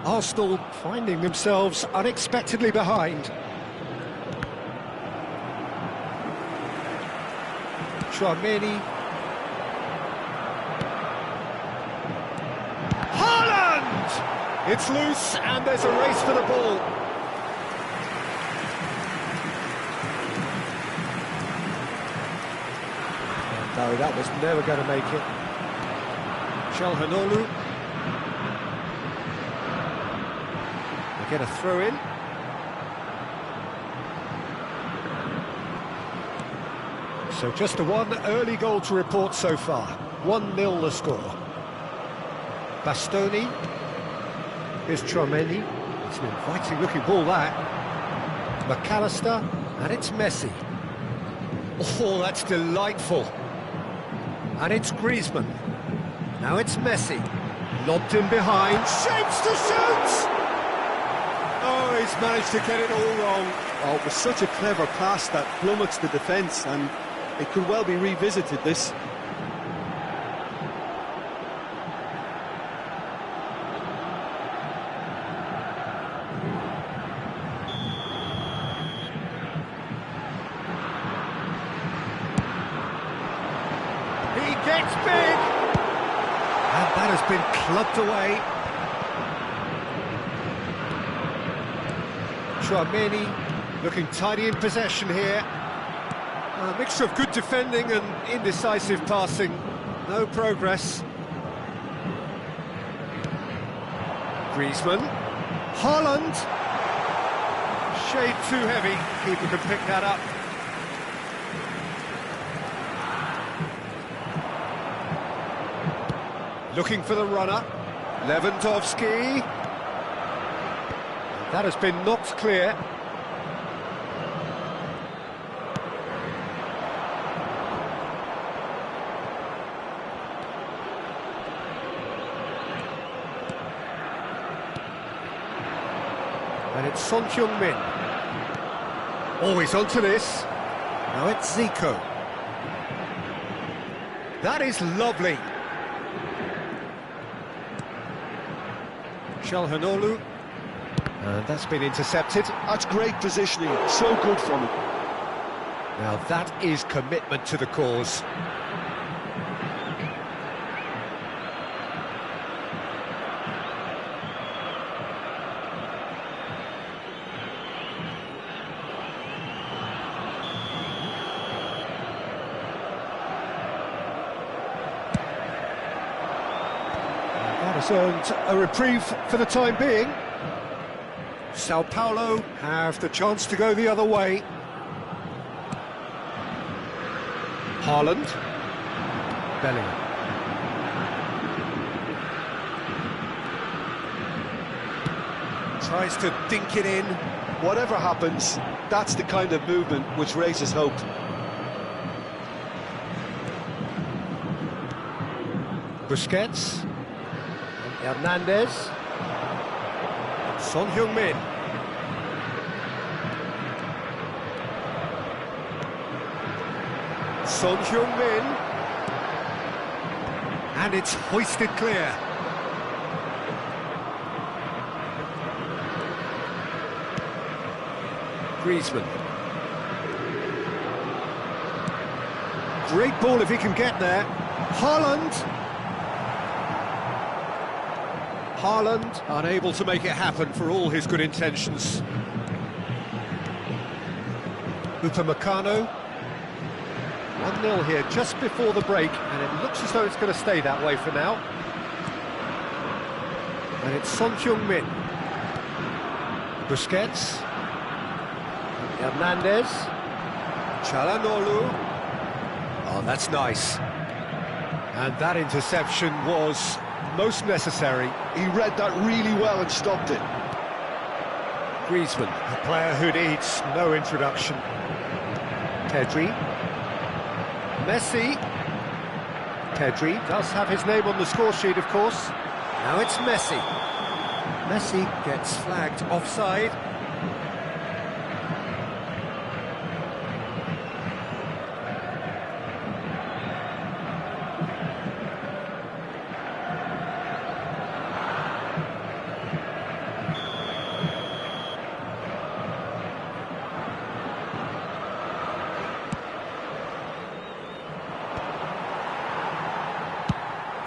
Arsenal finding themselves unexpectedly behind. Tchouaméni. Haaland! It's loose and there's a race for the ball. No, that was never going to make it. Çalhanoğlu. Get a throw in. So just the one early goal to report so far. 1-0 the score. Bastoni. Here's Tchouaméni. It's an inviting looking ball, that. McAllister. And it's Messi. Oh, that's delightful. And it's Griezmann. Now it's Messi. Lobbed in behind. Shapes to shoot! Oh, he's managed to get it all wrong. Oh, it was such a clever pass that flummoxed the defence, and it could well be revisited, this. It's big! And that has been clubbed away. Chouameni looking tidy in possession here. A mixture of good defending and indecisive passing. No progress. Griezmann. Haaland. Shade too heavy. Keeper can pick that up. Looking for the runner. Lewandowski. That has been knocked clear. And it's Son Heung-min. Always onto this. Now it's Zico. That is lovely. Çalhanoğlu. And that's been intercepted. That's great positioning, so good from him. Now that is commitment to the cause. That has earned a reprieve for the time being. Sao Paulo have the chance to go the other way. Haaland. Bellingham. Tries to dink it in. Whatever happens, that's the kind of movement which raises hope. Busquets. Hernandez. Son Heung-min. Son Heung-min. And it's hoisted clear. Griezmann. Great ball if he can get there. Haaland. Haaland unable to make it happen for all his good intentions. Upamecano. 1-0 here just before the break, and it looks as though it's going to stay that way for now. And it's Son Heung-min. Busquets. Hernandez. Çalhanoğlu. Oh, that's nice. And that interception was most necessary. He read that really well and stopped it. Griezmann, a player who needs no introduction. Pedri. Messi. Pedri does have his name on the score sheet, of course. Now it's Messi. Messi gets flagged offside.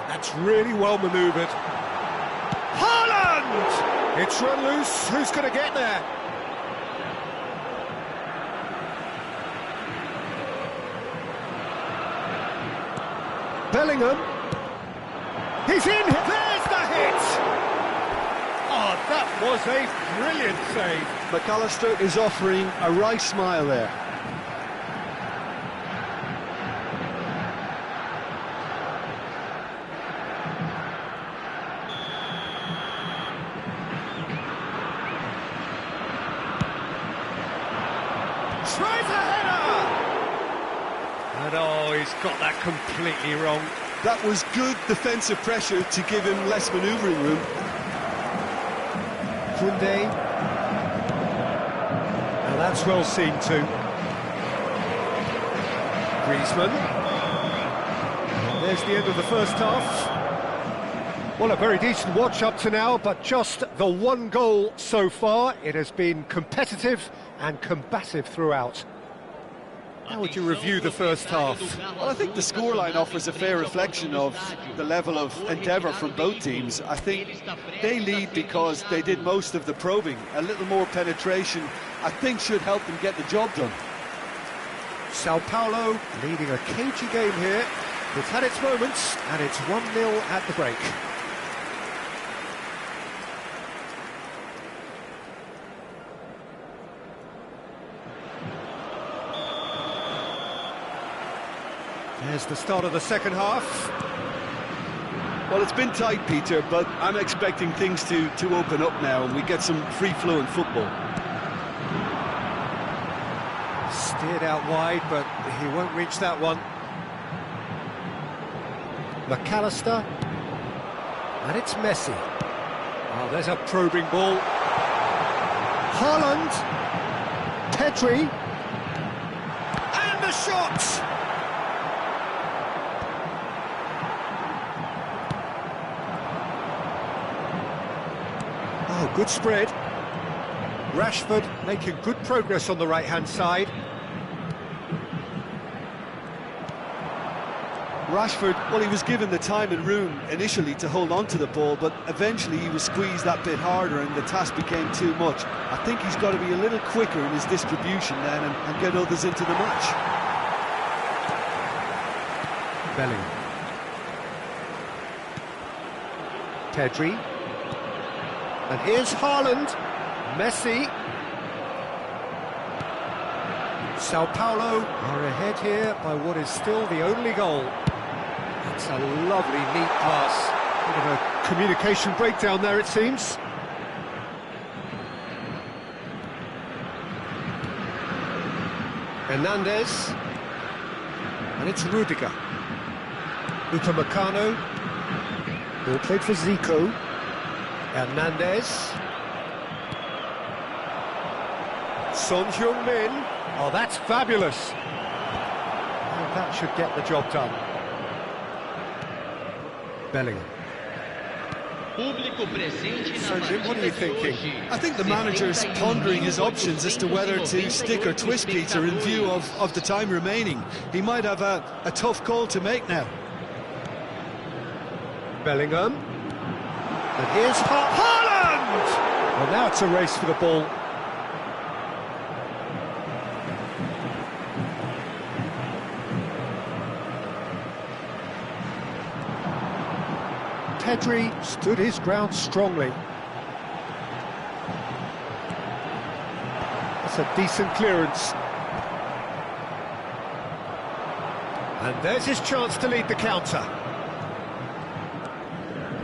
That's really well manoeuvred. Haaland! It's run loose. Who's going to get there? Bellingham. He's in. There's the hit. Oh, that was a brilliant save. McAllister is offering a wry smile there. Tries a header! And oh, he's got that completely wrong. That was good defensive pressure to give him less manoeuvring room. Koundé. Now that's well seen too. Griezmann. There's the end of the first half. Well, a very decent watch up to now, but just the one goal so far. It has been competitive and combative throughout. How would you review the first half? Well, I think the scoreline offers a fair reflection of the level of endeavour from both teams. I think they lead because they did most of the probing. A little more penetration, I think, should help them get the job done. Sao Paulo leading a cagey game here. It's had its moments, and it's 1-0 at the break. There's the start of the second half. Well, it's been tight, Peter, but I'm expecting things to open up now and we get some free-flowing football. Steered out wide, but he won't reach that one. McAllister. And it's Messi. Oh, there's a probing ball. Haaland. Pedri. And the shot! Oh, good spread. Rashford making good progress on the right-hand side. Rashford, well, he was given the time and room initially to hold on to the ball, but eventually he was squeezed that bit harder and the task became too much. I think he's got to be a little quicker in his distribution then and get others into the match. Bellingham. Pedri. And here's Haaland. Messi. Sao Paulo are ahead here by what is still the only goal. It's a lovely, neat pass. Bit of a communication breakdown there, it seems. Hernandez. And it's Rudiger. Upamecano. Ball played for Zico. Hernandez. Son Heung-min. Oh, that's fabulous. And that should get the job done. Bellingham. So, Jim, what are you thinking? I think the manager's pondering his options as to whether to stick or twist, Peter, in view of the time remaining. He might have a tough call to make now. Bellingham. And here's Haaland! Well, now it's a race for the ball. Pedri stood his ground strongly. That's a decent clearance. And there's his chance to lead the counter.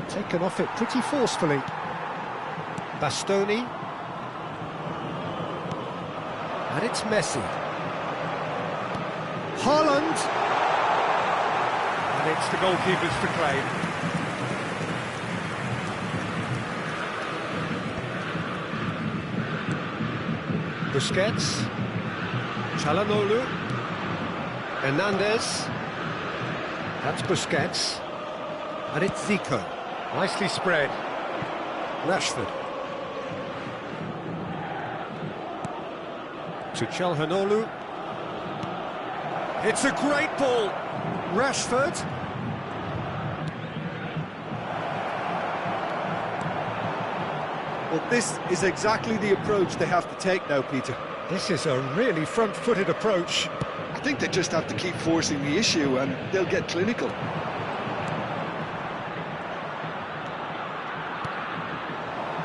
Taken off it pretty forcefully. Bastoni. And it's Messi. Haaland. And it's the goalkeepers to claim. Busquets. Çalhanoğlu. Hernandez. That's Busquets. And it's Zico. Nicely spread. Rashford. To Çalhanoğlu. It's a great ball. Rashford. Well, this is exactly the approach they have to take now, Peter. This is a really front-footed approach. I think they just have to keep forcing the issue and they'll get clinical.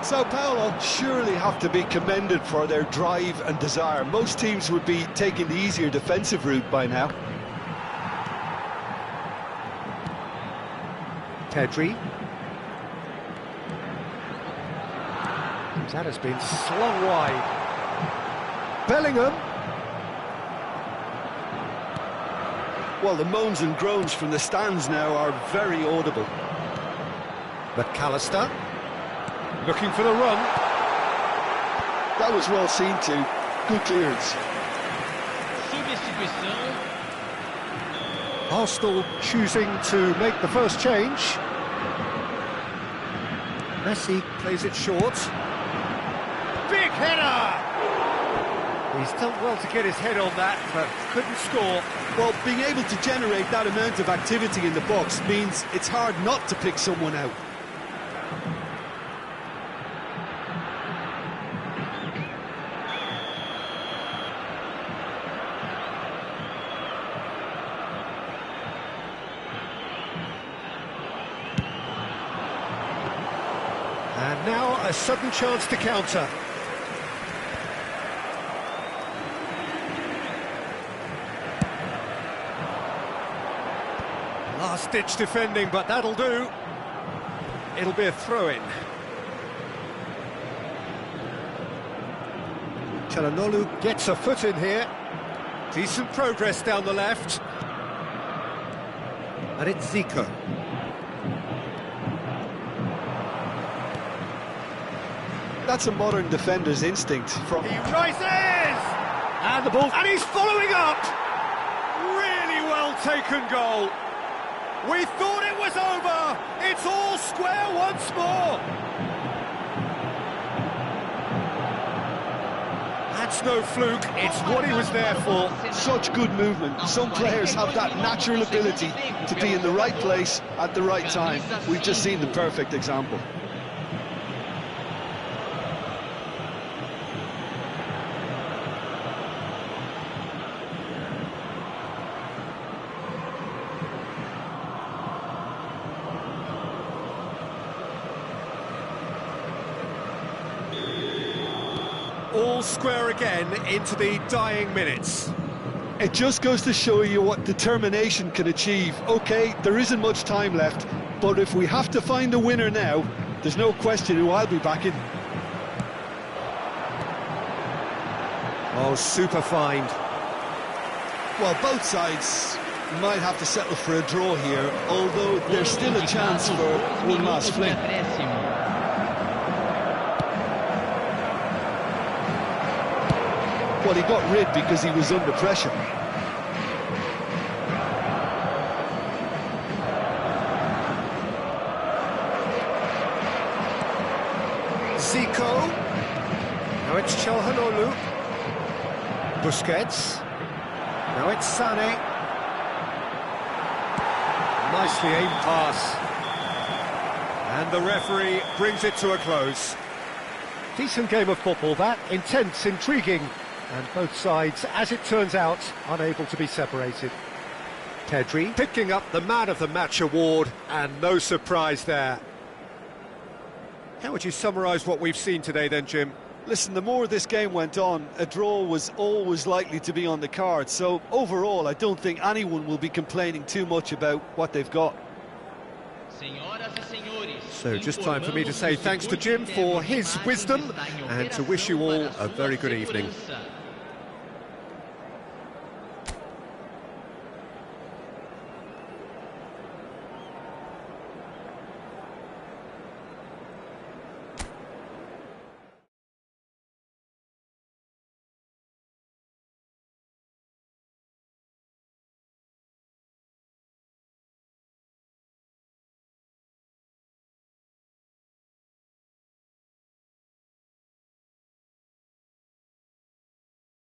Sao Paulo surely have to be commended for their drive and desire. Most teams would be taking the easier defensive route by now. Pedri. That has been slung wide. Bellingham. Well, the moans and groans from the stands now are very audible. McAllister. Looking for the run. That was well seen too. Good clearance. Arsenal choosing to make the first change. Messi plays it short. Big header! He's done well to get his head on that, but couldn't score. Well, being able to generate that amount of activity in the box means it's hard not to pick someone out. And now a sudden chance to counter. Last-ditch defending, but that'll do. It'll be a throw-in. Çalhanoğlu gets a foot in here. Decent progress down the left. And it's Zico. That's a modern defender's instinct. He rises! And the ball... And he's following up! Really well taken goal. We thought it was over. It's all square once more. That's no fluke. It's what he was there for. Such good movement. Some players have that natural ability to be in the right place at the right time. We've just seen the perfect example. All square again into the dying minutes. It just goes to show you what determination can achieve. OK, there isn't much time left, but if we have to find a winner now, there's no question who I'll be backing. Oh, super find. Well, both sides might have to settle for a draw here, although there's still a chance for one last fling. Well, he got rid because he was under pressure. Zico. Now it's Çalhanoğlu. Busquets. Now it's Sané. Nicely aimed pass. And the referee brings it to a close. Decent game of football, that. Intense, intriguing. And both sides, as it turns out, unable to be separated. Pedri picking up the Man of the Match award, and no surprise there. How would you summarise what we've seen today then, Jim? Listen, the more this game went on, a draw was always likely to be on the card. So overall, I don't think anyone will be complaining too much about what they've got. So just time for me to say thanks to Jim for his wisdom and to wish you all a very good evening.